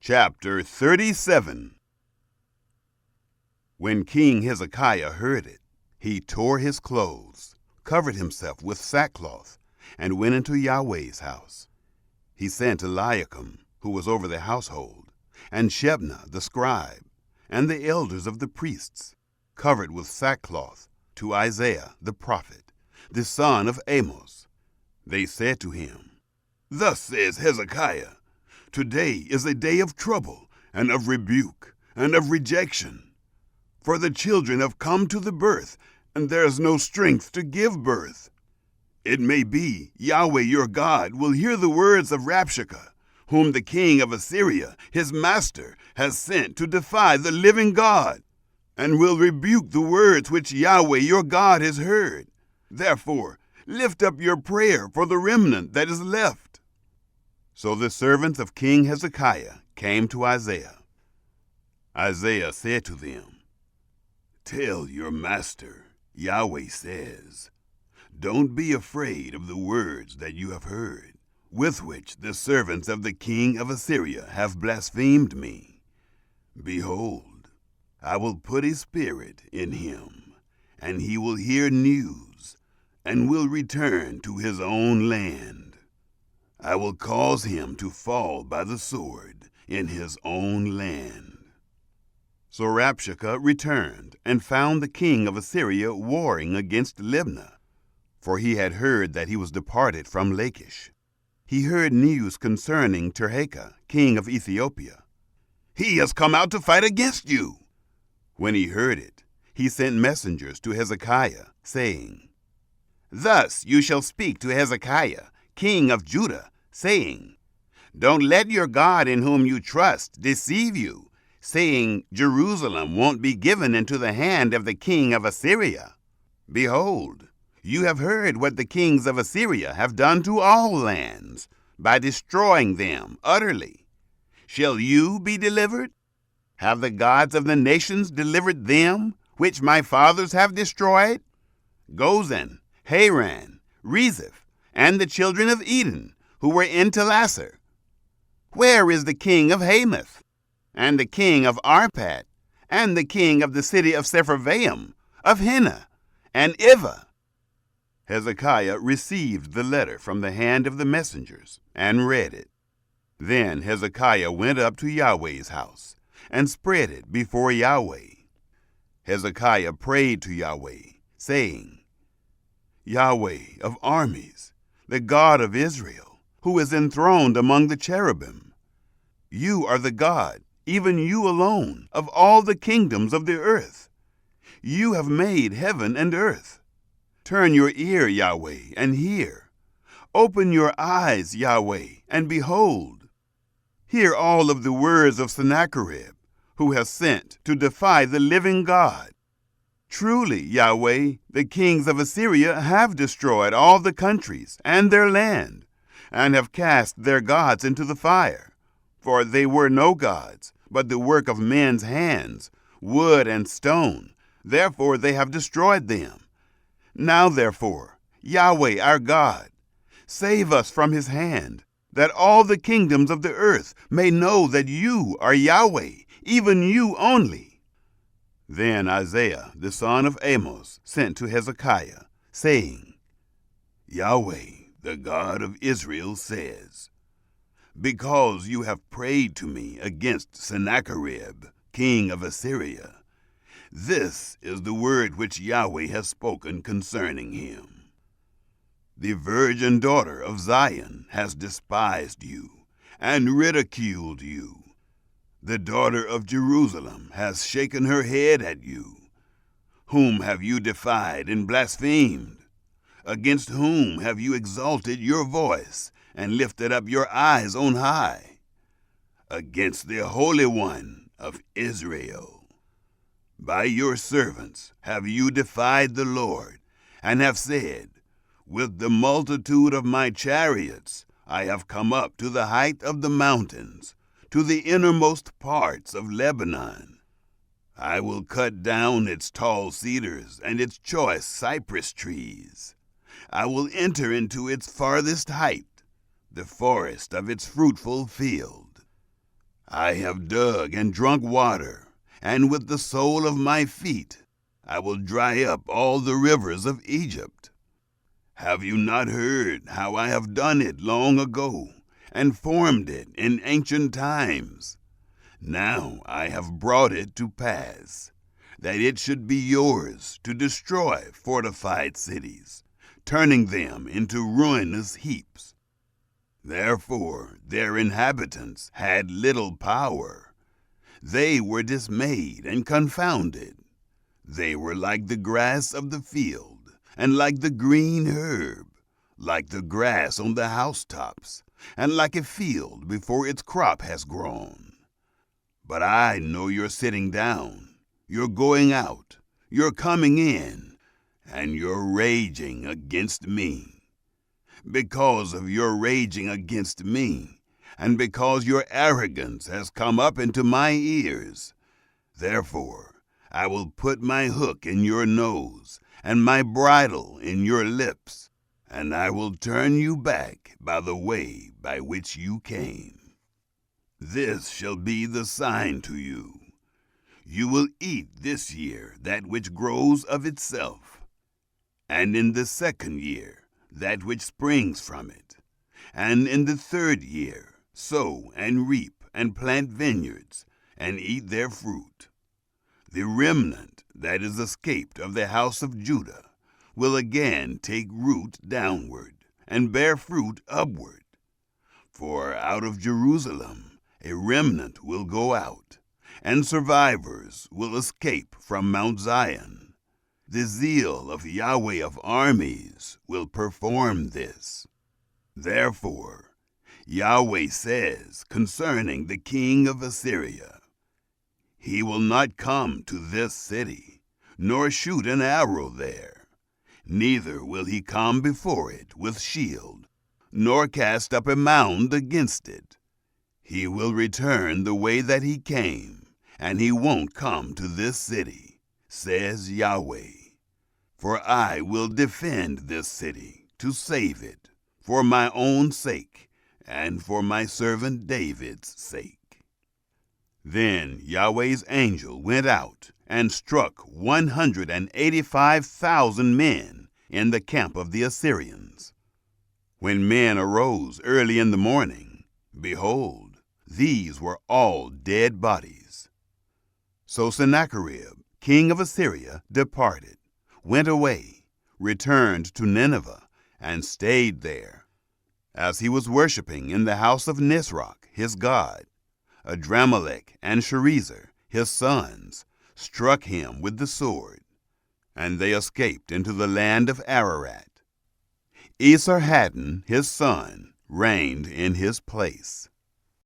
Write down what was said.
Chapter 37. When King Hezekiah heard it, he tore his clothes, covered himself with sackcloth, and went into Yahweh's house. He sent Eliakim, who was over the household, and Shebna the scribe, and the elders of the priests, covered with sackcloth, to Isaiah the prophet, the son of Amos. They said to him, "Thus says Hezekiah, Today is a day of trouble, and of rebuke, and of rejection. For the children have come to the birth, and there is no strength to give birth. It may be Yahweh your God will hear the words of Rabshakeh, whom the king of Assyria, his master, has sent to defy the living God, and will rebuke the words which Yahweh your God has heard. Therefore, lift up your prayer for the remnant that is left." So the servants of King Hezekiah came to Isaiah. Isaiah said to them, "Tell your master, Yahweh says, don't be afraid of the words that you have heard, with which the servants of the king of Assyria have blasphemed me. Behold, I will put a spirit in him, and he will hear news, and will return to his own land. I will cause him to fall by the sword in his own land." So Rabshakeh returned and found the king of Assyria warring against Libnah, for he had heard that he was departed from Lachish. He heard news concerning Tirhakah, king of Ethiopia. "He has come out to fight against you." When he heard it, he sent messengers to Hezekiah, saying, "Thus you shall speak to Hezekiah, king of Judah, saying, Don't let your God in whom you trust deceive you, saying, Jerusalem won't be given into the hand of the king of Assyria. Behold, you have heard what the kings of Assyria have done to all lands, by destroying them utterly. Shall you be delivered? Have the gods of the nations delivered them, which my fathers have destroyed? Gozan, Haran, Rezeph, and the children of Eden, who were in Telasar. Where is the king of Hamath, and the king of Arpad, and the king of the city of Sepharvaim, of Hena, and Ivah?" Hezekiah received the letter from the hand of the messengers, and read it. Then Hezekiah went up to Yahweh's house, and spread it before Yahweh. Hezekiah prayed to Yahweh, saying, "Yahweh of armies, the God of Israel, who is enthroned among the cherubim. You are the God, even you alone, of all the kingdoms of the earth. You have made heaven and earth. Turn your ear, Yahweh, and hear. Open your eyes, Yahweh, and behold. Hear all of the words of Sennacherib, who has sent to defy the living God. Truly, Yahweh, the kings of Assyria have destroyed all the countries and their land, and have cast their gods into the fire. For they were no gods, but the work of men's hands, wood and stone. Therefore they have destroyed them. Now therefore, Yahweh our God, save us from his hand, that all the kingdoms of the earth may know that you are Yahweh, even you only." Then Isaiah the son of Amos sent to Hezekiah, saying, "Yahweh, the God of Israel, says, Because you have prayed to me against Sennacherib, king of Assyria, this is the word which Yahweh has spoken concerning him. The virgin daughter of Zion has despised you and ridiculed you. The daughter of Jerusalem has shaken her head at you. Whom have you defied and blasphemed? Against whom have you exalted your voice and lifted up your eyes on high? Against the Holy One of Israel. By your servants have you defied the Lord, and have said, With the multitude of my chariots I have come up to the height of the mountains, to the innermost parts of Lebanon. I will cut down its tall cedars and its choice cypress trees. I will enter into its farthest height, the forest of its fruitful field. I have dug and drunk water, and with the sole of my feet I will dry up all the rivers of Egypt. Have you not heard how I have done it long ago, and formed it in ancient times? Now I have brought it to pass, that it should be yours to destroy fortified cities, turning them into ruinous heaps. Therefore their inhabitants had little power. They were dismayed and confounded. They were like the grass of the field, and like the green herb, like the grass on the housetops, and like a field before its crop has grown. But I know you're sitting down, you're going out, you're coming in, and you're raging against me. Because of your raging against me, and because your arrogance has come up into my ears, therefore I will put my hook in your nose, and my bridle in your lips, and I will turn you back by the way by which you came. This shall be the sign to you. You will eat this year that which grows of itself, and in the second year that which springs from it, and in the third year sow and reap and plant vineyards, and eat their fruit. The remnant that is escaped of the house of Judah will again take root downward, and bear fruit upward. For out of Jerusalem a remnant will go out, and survivors will escape from Mount Zion. The zeal of Yahweh of armies will perform this. Therefore Yahweh says concerning the king of Assyria, he will not come to this city, nor shoot an arrow there. Neither will he come before it with shield, nor cast up a mound against it. He will return the way that he came, and he won't come to this city, says Yahweh. For I will defend this city to save it, for my own sake, and for my servant David's sake. Then Yahweh's angel went out and struck 185,000 men in the camp of the Assyrians. When men arose early in the morning, behold, these were all dead bodies. So Sennacherib, king of Assyria, departed, went away, returned to Nineveh, and stayed there. As he was worshiping in the house of Nisroch, his god, Adramelech and Sharezer, his sons, struck him with the sword, and they escaped into the land of Ararat. Esarhaddon, his son, reigned in his place.